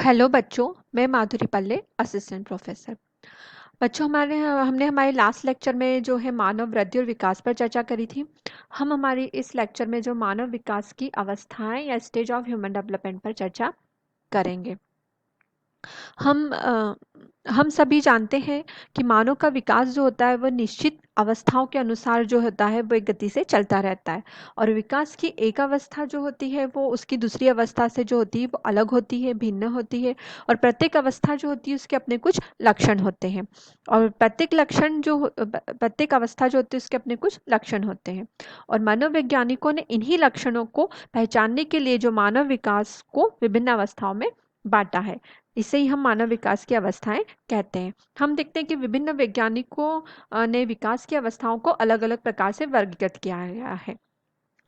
Hello बच्चों, मैं माधुरी पल्ले, assistant professor. बच्चों, हमने हमारे लास्ट लेक्चर में जो है मानव वृद्धि और विकास पर चर्चा करी थी। हम हमारी इस लेक्चर में जो मानव विकास की अवस्थाएं या स्टेज ऑफ ह्यूमन डेवलपमेंट पर चर्चा करेंगे। हम सभी जानते हैं कि मानव का विकास जो होता है वह निश्चित अवस्थाओं के अनुसार जो होता है वो एक गति से चलता रहता है। और विकास की एक अवस्था जो होती है वो उसकी दूसरी अवस्था से जो होती है वो अलग होती है, भिन्न होती है। और प्रत्येक अवस्था जो होती है उसके अपने कुछ लक्षण होते हैं। और प्रत्येक अवस्था जो होती है उसके अपने कुछ लक्षण होते हैं। और मनोवैज्ञानिकों ने इन्हीं लक्षणों को पहचानने के लिए जो मानव विकास को विभिन्न अवस्थाओं में बांटा है। इसे ही हम मानव विकास की अवस्थाएं कहते हैं। हम देखते हैं कि विभिन्न वैज्ञानिकों ने विकास की अवस्थाओं को अलग-अलग प्रकार से वर्गीकृत किया गया है।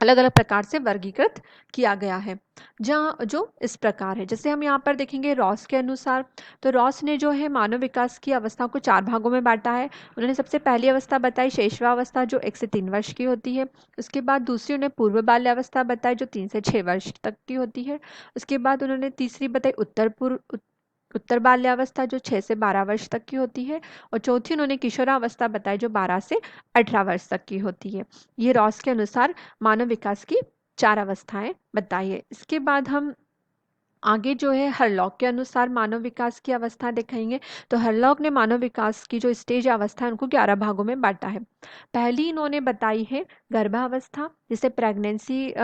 अलग-अलग प्रकार से वर्गीकृत किया गया है, जहाँ जो इस प्रकार है। जैसे हम यहाँ पर देखेंगे रॉस के अनुसार, तो रॉस ने जो है मानव विकास की अवस्था को 4 भागों में बांटा है। उन्होंने सबसे पहली अवस्था बताई शैशवावस्था, जो 1 से 3 वर्ष की होती है। उसके बाद दूसरी उन्होंने पूर्व बाल्यावस्था बताई, जो 3 से 6 वर्ष तक की होती है। उसके बाद उन्होंने तीसरी बताई उत्तर बाल्यावस्था, जो 6 से 12 वर्ष तक की होती है। और चौथी उन्होंने किशोरावस्था बताई, जो 12 से 18 वर्ष तक की होती है। ये रॉस के अनुसार मानव विकास की 4 अवस्थाएं बताई है। इसके बाद हम आगे जो है हरलॉक के अनुसार मानव विकास की अवस्था दिखाएंगे। तो हरलॉक ने मानव विकास की जो स्टेज अवस्था है उनको 11 भागों में बांटा है। पहली इन्होंने बताई है गर्भावस्था, जिसे प्रेगनेंसी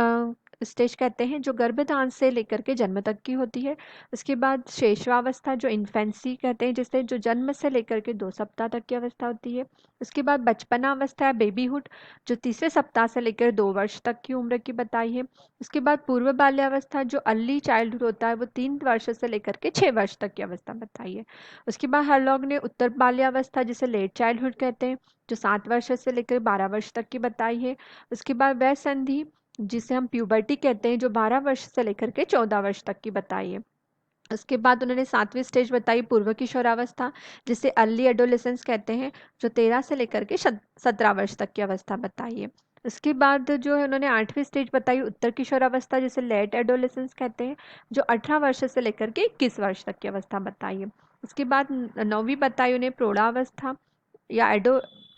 स्टेज कहते हैं, जो गर्भधान से लेकर के जन्म तक की होती है। उसके बाद शैशवावस्था, जो इन्फेंसी कहते हैं, जिसे जो जन्म से लेकर के 2 सप्ताह तक की अवस्था होती है। उसके बाद बचपना अवस्था है बेबीहुड, जो तीसरे सप्ताह से लेकर 2 वर्ष तक की उम्र की बताई है। उसके बाद पूर्व बाल्यावस्था, जो अर्ली चाइल्डहुड होता है, वो 3 वर्ष से लेकर के 6 वर्ष तक की अवस्था बताई है। उसके बाद हरलॉग ने उत्तर बाल्यावस्था, जिसे लेट चाइल्डहुड कहते हैं, जो 7 वर्ष से लेकर 12 वर्ष तक की बताई है। उसके बाद वह संधि, जिसे हम प्यूबर्टी कहते हैं, जो 12 वर्ष से लेकर के 14 वर्ष तक की बताई है। उसके बाद उन्होंने 7वीं स्टेज बताई पूर्व किशोरावस्था, जिसे अर्ली एडोलेसेंस कहते हैं, जो 13 से लेकर के 17 वर्ष तक की अवस्था बताई है। उसके बाद जो है उन्होंने 8वीं स्टेज बताई उत्तर किशोरावस्था, जिसे लेट एडोलेसेंस कहते हैं, जो 18 वर्ष से लेकर के 21 वर्ष तक की अवस्था बताई है। उसके बाद 9वीं बताई उन्हें प्रौढ़ावस्था या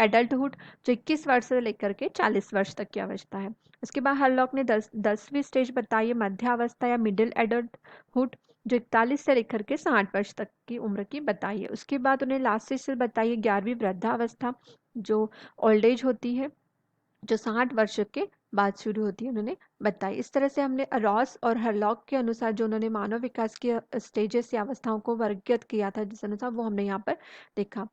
एडल्टहुड, जो 21 वर्ष से लेकर के 40 वर्ष तक की अवस्था है। उसके बाद हरलॉक ने 10वीं स्टेज बताई है मध्यावस्था या मिडिल एडल्टहुड, जो 41 से लेकर के 60 वर्ष तक की उम्र की बताई है। उसके बाद उन्हें लास्ट स्टेज बताई है 11वीं वृद्धावस्था, जो ओल्ड एज होती है, जो 60 वर्ष के बाद शुरू होती है, उन्होंने बताई। इस तरह से हमने रॉस और हरलॉक के अनुसार जो उन्होंने मानव विकास की स्टेजेस या अवस्थाओं को वर्गीकृत किया था जिस अनुसार, वो हमने यहाँ पर देखा।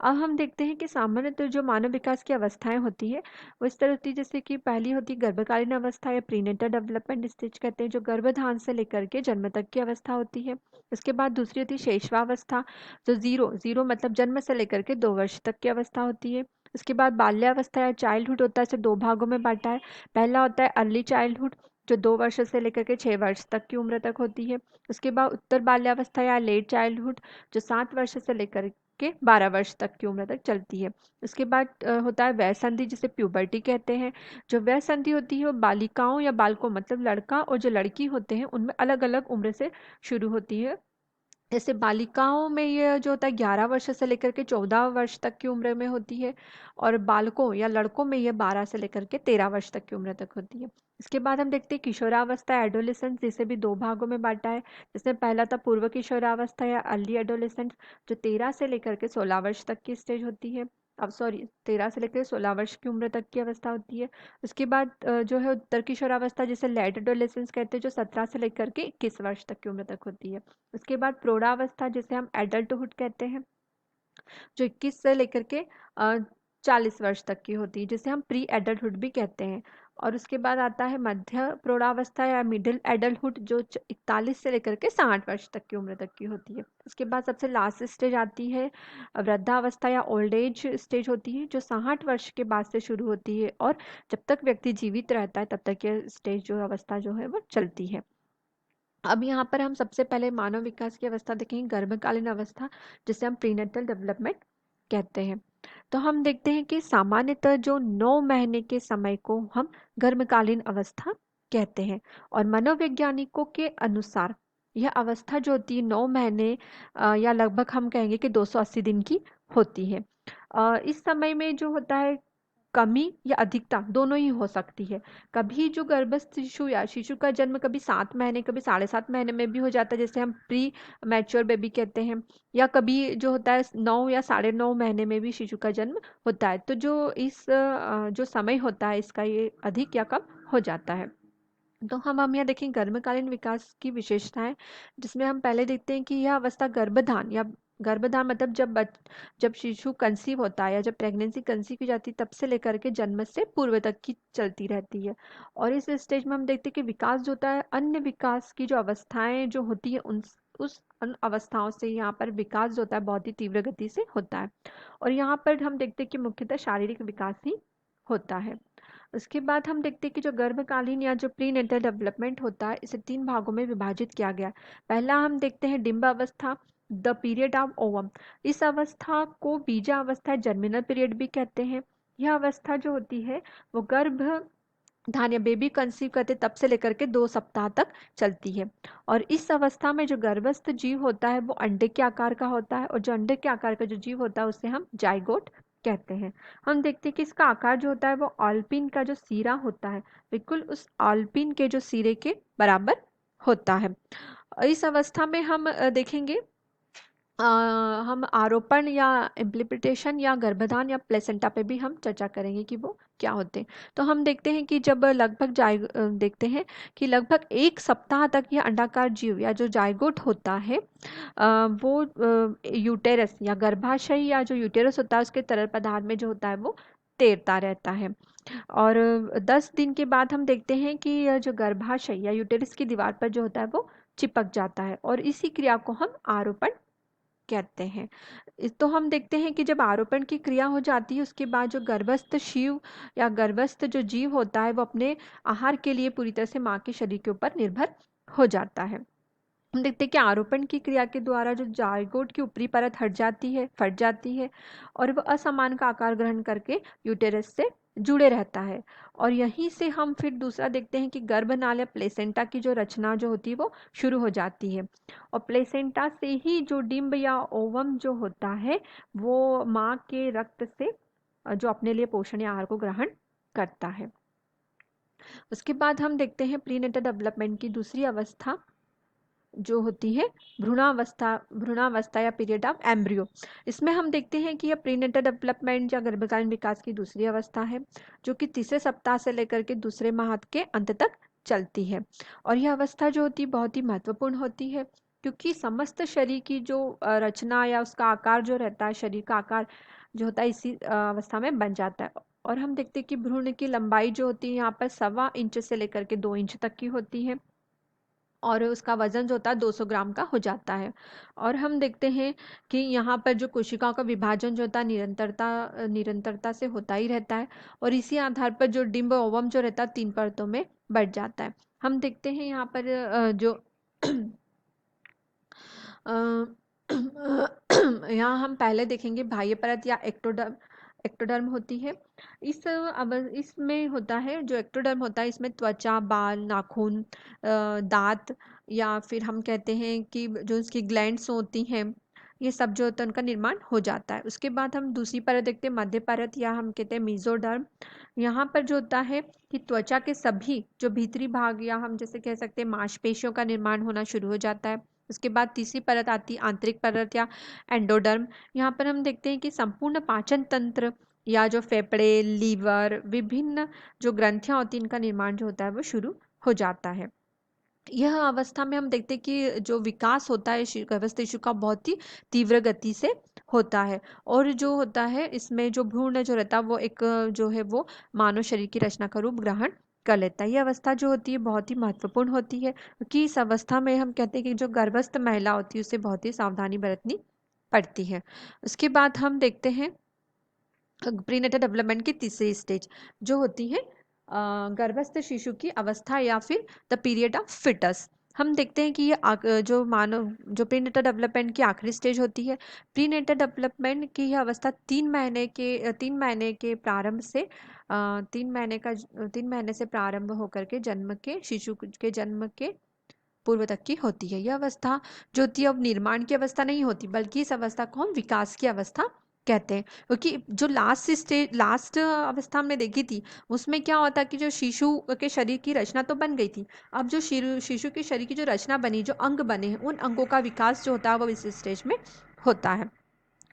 अब हम देखते हैं कि सामान्यतः जो मानव विकास की अवस्थाएं होती है वो इस तरह होती है, जैसे कि पहली होती है गर्भकालीन अवस्था या प्रीनेटल डेवलपमेंट स्टेज कहते हैं, जो गर्भधान से लेकर के जन्म तक की अवस्था होती है। उसके बाद दूसरी होती है शैशवावस्था, जो जीरो जीरो मतलब जन्म से लेकर के 2 वर्ष तक की अवस्था होती है। उसके बाद बाल्यावस्था या चाइल्डहुड होता है, इसे 2 भागों में बांटा है। पहला होता है अर्ली चाइल्डहुड, जो 2 वर्ष से लेकर के 6 वर्ष तक की उम्र तक होती है। उसके बाद उत्तर बाल्यावस्था या लेट चाइल्डहुड, जो 7 वर्ष से लेकर के 12 वर्ष तक की उम्र तक चलती है। उसके बाद होता है वय संधि, जिसे प्यूबर्टी कहते हैं। जो वय संधि होती है वो बालिकाओं या बालकों मतलब लड़का और जो लड़की होते हैं उनमें अलग अलग उम्र से शुरू होती है। जैसे बालिकाओं में ये जो होता है 11 वर्ष से लेकर के 14 वर्ष तक की उम्र में होती है। और बालकों या लड़कों में ये 12 से लेकर के 13 वर्ष तक की उम्र तक होती है। इसके बाद हम देखते हैं किशोरावस्था एडोलेसेंस, जिसे भी 2 भागों में बांटा है। जिसमें पहला था पूर्व किशोरावस्था या अर्ली एडोलेसेंस, जो 13 से लेकर के 16 वर्ष तक की स्टेज होती है। अब सॉरी 13 से लेकर 16 वर्ष की उम्र तक की अवस्था होती है। उसके बाद जो है उत्तर किशोरावस्था, जिसे लेट एडोलेसेंस कहते हैं, जो 17 से लेकर के 21 वर्ष तक की उम्र तक होती है। उसके बाद प्रौढ़ावस्था, जिसे हम एडल्टहुड कहते हैं, जो 21 से लेकर के 40 वर्ष तक की होती है, जिसे हम प्री एडल्टहुड भी कहते हैं। और उसके बाद आता है मध्य प्रौढ़ावस्था या मिडिल एडल्टहुड, जो 41 से लेकर के 60 वर्ष तक की उम्र तक की होती है। उसके बाद सबसे लास्ट स्टेज आती है वृद्धावस्था या ओल्ड एज स्टेज होती है, जो 60 वर्ष के बाद से शुरू होती है और जब तक व्यक्ति जीवित रहता है तब तक यह स्टेज जो अवस्था जो है वो चलती है। अब यहाँ पर हम सबसे पहले मानव विकास की अवस्था देखेंगे गर्भकालीन अवस्था, जिसे हम प्रीनेटल डेवलपमेंट कहते हैं। तो हम देखते हैं कि सामान्यतः जो 9 महीने के समय को हम गर्भकालीन अवस्था कहते हैं। और मनोवैज्ञानिकों के अनुसार यह अवस्था जो होती है 9 महीने या लगभग हम कहेंगे कि 280 दिन की होती है। इस समय में जो होता है कमी या अधिकता दोनों ही हो सकती है। कभी जो गर्भस्थ शिशु या शिशु का जन्म कभी 7 महीने, कभी साढ़े 7 महीने में भी हो जाता है, जिसे हम प्री मैच्योर बेबी कहते हैं, या कभी जो होता है 9 या साढ़े 9 महीने में भी शिशु का जन्म होता है। तो जो समय होता है इसका ये अधिक या कम हो जाता है। तो हम यहाँ देखें गर्भकालीन विकास की विशेषताएं, जिसमें हम पहले देखते हैं कि यह अवस्था गर्भधान या गर्भधान मतलब जब शिशु कंसीव होता है या जब प्रेगनेंसी कंसीव की जाती है तब से लेकर के जन्म से पूर्व तक की चलती रहती है। और इस स्टेज में हम देखते हैं कि विकास जो होता है अन्य विकास की जो अवस्थाएं जो होती है उन अवस्थाओं से यहाँ पर विकास जो होता है बहुत ही तीव्र गति से होता है। और यहाँ पर हम देखते हैं कि मुख्यतः शारीरिक विकास ही होता है। उसके बाद हम देखते हैं कि जो गर्भकालीन या जो प्री नेटल डेवलपमेंट होता है इसे 3 भागों में विभाजित किया गया। पहला हम देखते हैं डिंब अवस्था, द पीरियड ऑफ ओवम। इस अवस्था को बीजा अवस्था जर्मिनल पीरियड भी कहते हैं। यह अवस्था जो होती है वो गर्भ धान या बेबी कंसीव करते तब से लेकर के 2 सप्ताह तक चलती है। और इस अवस्था में जो गर्भस्थ जीव होता है वो अंडे के आकार का होता है, और जो अंडे के आकार का जो जीव होता है उसे हम जाइगोट कहते हैं। हम देखते हैं कि इसका आकार जो होता है वो ऑल्पिन का जो सीरा होता है बिल्कुल उस ऑल्पिन के जो सीरे के बराबर होता है। इस अवस्था में हम देखेंगे हम आरोपण या इम्प्लीमेंटेशन या गर्भधान या प्लेसेंटा पे भी हम चर्चा करेंगे कि वो क्या होते हैं। तो हम देखते हैं कि जब देखते हैं कि लगभग 1 सप्ताह तक यह अंडाकार जीव या जो जाइगोट होता है वो यूटेरस या गर्भाशय या जो यूटेरस होता है उसके तरल पदार्थ में जो होता है वो तैरता रहता है। और 10 दिन के बाद हम देखते हैं कि यह जो गर्भाशय या यूटेरस की दीवार पर जो होता है वो चिपक जाता है, और इसी क्रिया को हम आरोपण कहते हैं। तो हम देखते हैं कि जब आरोपण की क्रिया हो जाती है उसके बाद जो गर्भस्थ शिव या गर्भस्थ जो जीव होता है वो अपने आहार के लिए पूरी तरह से माँ के शरीर के ऊपर निर्भर हो जाता है। हम देखते हैं कि आरोपण की क्रिया के द्वारा जो जाइगोट की ऊपरी परत फट जाती है और वह असमान का आकार ग्रहण करके यूटेरस से जुड़े रहता है। और यहीं से हम फिर दूसरा देखते हैं कि गर्भनाल या प्लेसेंटा की जो रचना जो होती है वो शुरू हो जाती है, और प्लेसेंटा से ही जो डिंब या ओवम जो होता है वो माँ के रक्त से जो अपने लिए पोषण या आहार को ग्रहण करता है। उसके बाद हम देखते हैं प्रीनेटल डेवलपमेंट की दूसरी अवस्था जो होती है भ्रूणावस्था या पीरियड ऑफ एम्ब्रियो। इसमें हम देखते हैं कि यह प्रीनेटल डेवलपमेंट या गर्भकालीन विकास की दूसरी अवस्था है जो कि तीसरे सप्ताह से लेकर के दूसरे माह के अंत तक चलती है। और यह अवस्था जो होती है बहुत ही महत्वपूर्ण होती है क्योंकि समस्त शरीर की जो रचना या उसका आकार जो रहता है, शरीर का आकार जो होता है इसी अवस्था में बन जाता है। और हम देखते हैं कि भ्रूण की लंबाई जो होती है यहाँ पर 1.25 इंच से लेकर के 2 इंच तक की होती है, और उसका वजन जो होता है 200 ग्राम का हो जाता है। और हम देखते हैं कि यहाँ पर जो कोशिकाओं का विभाजन जो होता है निरंतरता से होता ही रहता है, और इसी आधार पर जो डिंब ओवम जो रहता है 3 परतों में बढ़ जाता है। हम देखते हैं यहाँ पर जो यहाँ हम पहले देखेंगे बाह्य परत या एक्टोडर्म होती है। इसमें होता है जो एक्टोडर्म होता है इसमें त्वचा, बाल, नाखून, दांत, या फिर हम कहते हैं कि जो इसकी ग्लैंड्स होती हैं ये सब जो होता है उनका निर्माण हो जाता है। उसके बाद हम दूसरी परत देखते हैं मध्य परत या हम कहते हैं मीजोडर्म। यहाँ पर जो होता है कि त्वचा के सभी जो भीतरी भाग या हम जैसे कह सकते हैं मांसपेशियों का निर्माण होना शुरू हो जाता है। उसके बाद तीसरी परत आती है आंतरिक परत या एंडोडर्म। यहाँ पर हम देखते हैं कि संपूर्ण पाचन तंत्र या जो फेफड़े, लीवर, विभिन्न जो ग्रंथियां होती हैं इनका निर्माण जो होता है वो शुरू हो जाता है। यह अवस्था में हम देखते हैं कि जो विकास होता है गर्भस्थ शिशु का बहुत ही तीव्र गति से होता है, और जो होता है इसमें जो भ्रूण जो रहता है वो एक जो है वो मानव शरीर की रचना का रूप ग्रहण कर लेता है। यह अवस्था जो होती है बहुत ही महत्वपूर्ण होती है क्योंकि इस अवस्था में हम कहते हैं कि जो गर्भस्थ महिला होती है उसे बहुत ही सावधानी बरतनी पड़ती है। उसके बाद हम देखते हैं प्रीनेटल डेवलपमेंट की तीसरी स्टेज जो होती है गर्भस्थ शिशु की अवस्था या फिर द पीरियड ऑफ फिटस। हम देखते हैं कि ये जो प्रीनेटल डेवलपमेंट की आखिरी स्टेज होती है। प्रीनेटल डेवलपमेंट की यह अवस्था 3 महीने के प्रारंभ से 3 महीने से प्रारंभ होकर के शिशु के जन्म के पूर्व तक की होती है। यह अवस्था जो होती है अब निर्माण की अवस्था नहीं होती, बल्कि इस अवस्था को हम विकास की अवस्था कहते हैं। क्योंकि जो लास्ट अवस्था हमने देखी थी, उसमें क्या होता कि जो शिशु के शरीर की रचना तो बन गई थी, अब जो शिशु के शरीर की जो रचना बनी, जो अंग बने हैं, उन अंगों का विकास जो होता है वो इस स्टेज में होता है।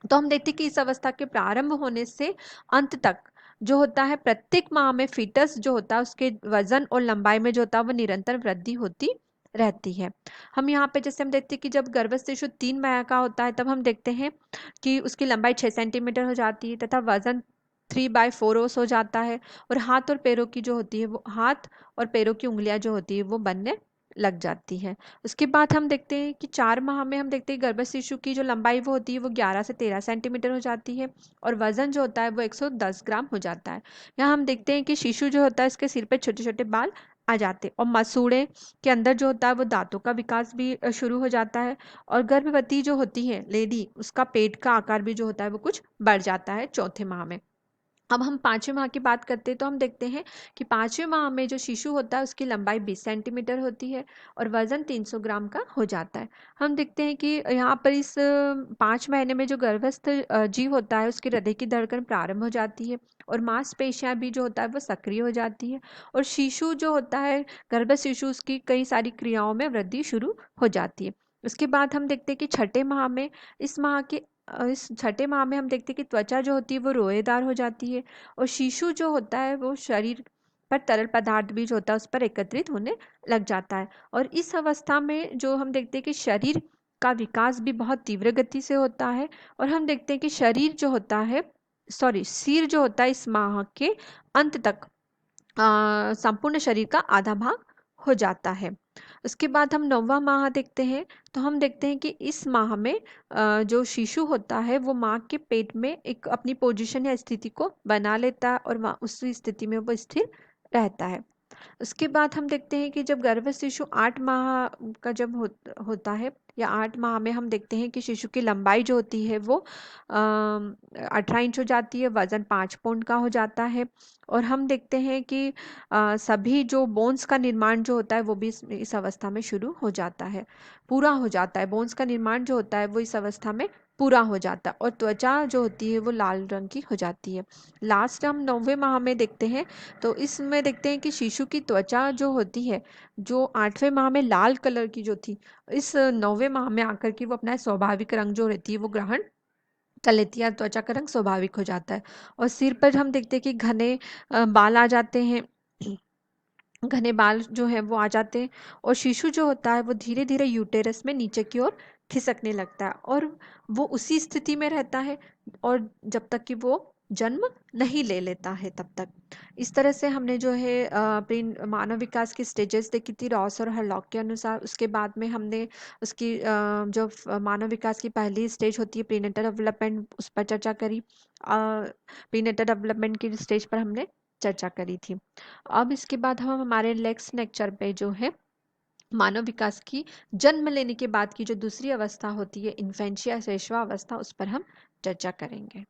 तो हम देखते हैं कि इस अवस्था के प्रारंभ होने से अंत तक जो होता है, प्रत्येक माह में फीटस जो होता है उसके वजन और लंबाई में जो होता है वो निरंतर वृद्धि होती रहती है। हम यहाँ पे जैसे हम देखते हैं कि जब गर्भस्थ शिशु 3 माह का होता है, तब हम देखते हैं कि उसकी लंबाई 6 सेंटीमीटर हो जाती है तथा वजन 3/4 हो जाता है। और हाथ और पैरों की जो होती है वो हाथ और पैरों की उंगलियां जो होती है वो बनने लग जाती है। उसके बाद हम देखते हैं कि 4 माह में हम देखते हैं गर्भस्थ शिशु की जो लंबाई वो होती है वो 11 से 13 सेंटीमीटर हो जाती है और वजन जो होता है वो 110 ग्राम हो जाता है। यहाँ हम देखते हैं कि शिशु जो होता है इसके सिर पे छोटे छोटे बाल आ जाते हैं और मसूड़े के अंदर जो होता है वो दांतों का विकास भी शुरू हो जाता है। और गर्भवती जो होती है लेडी, उसका पेट का आकार भी जो होता है वो कुछ बढ़ जाता है 4थे माह में। अब हम 5वें माह की बात करते हैं तो हम देखते हैं कि 5वें माह में जो शिशु होता है उसकी लंबाई 20 सेंटीमीटर होती है और वजन 300 ग्राम का हो जाता है। हम देखते हैं कि यहाँ पर इस 5 महीने में जो गर्भस्थ जीव होता है उसके हृदय की धड़कन प्रारंभ हो जाती है और मांसपेशियां भी जो होता है वो सक्रिय हो जाती है और शिशु जो होता है, गर्भस्थ शिशु, उसकी कई सारी क्रियाओं में वृद्धि शुरू हो जाती है। उसके बाद हम देखते हैं कि 6ठे माह में इस 6ठे माह में हम देखते हैं कि त्वचा जो होती है वो रोएदार हो जाती है और शिशु जो होता है वो शरीर पर तरल पदार्थ भी जो होता है उस पर एकत्रित होने लग जाता है। और इस अवस्था में जो हम देखते हैं कि शरीर का विकास भी बहुत तीव्र गति से होता है और हम देखते हैं कि सिर जो होता है इस माह के अंत तक संपूर्ण शरीर का आधा भाग हो जाता है। उसके बाद हम 9वां माह देखते हैं तो हम देखते हैं कि इस माह में जो शिशु होता है वो माँ के पेट में एक अपनी पोजीशन या स्थिति को बना लेता है और उस स्थिति में वो स्थिर रहता है। उसके बाद हम देखते हैं कि जब गर्भस्थ शिशु 8 माह का जब होता है या 8 माह में हम देखते हैं कि शिशु की लंबाई जो होती है वो 18 इंच हो जाती है, वजन 5 पाउंड का हो जाता है और हम देखते हैं कि सभी जो बोन्स का निर्माण जो होता है वो भी इस अवस्था में शुरू हो जाता है, पूरा हो जाता है। बोन्स का निर्माण जो होता है वो इस अवस्था में पूरा हो जाता है और त्वचा जो होती है वो लाल रंग की हो जाती है। लास्ट हम 9वें माह में देखते हैं तो इसमें देखते हैं कि शिशु की त्वचा जो होती है, जो 8वें माह में लाल कलर की जो थी, इस 9वें माह में आकर के वो अपना स्वाभाविक रंग जो रहती है वो ग्रहण कर लेती है, त्वचा का रंग स्वाभाविक हो जाता है। और सिर पर हम देखते हैं कि घने बाल आ जाते हैं, घने बाल जो है वो आ जाते हैं और शिशु जो होता है वो धीरे धीरे यूटेरस में नीचे की ओर खिसकने लगता है और वो उसी स्थिति में रहता है और जब तक कि वो जन्म नहीं ले लेता है तब तक। इस तरह से हमने जो है प्री मानव विकास की स्टेजेस देखी थी रॉस और हरलॉक के अनुसार। उसके बाद में हमने उसकी मानव विकास की पहली स्टेज होती है प्रीनेटल डेवलपमेंट, उस पर चर्चा करी। प्रीनेटल डेवलपमेंट की स्टेज पर हमने चर्चा करी थी। अब इसके बाद हम हमारे नेक्स्ट लेक्चर पे जो है मानव विकास की जन्म लेने के बाद की जो दूसरी अवस्था होती है इन्फेंशिया, शैशवावस्था, उस पर हम चर्चा करेंगे।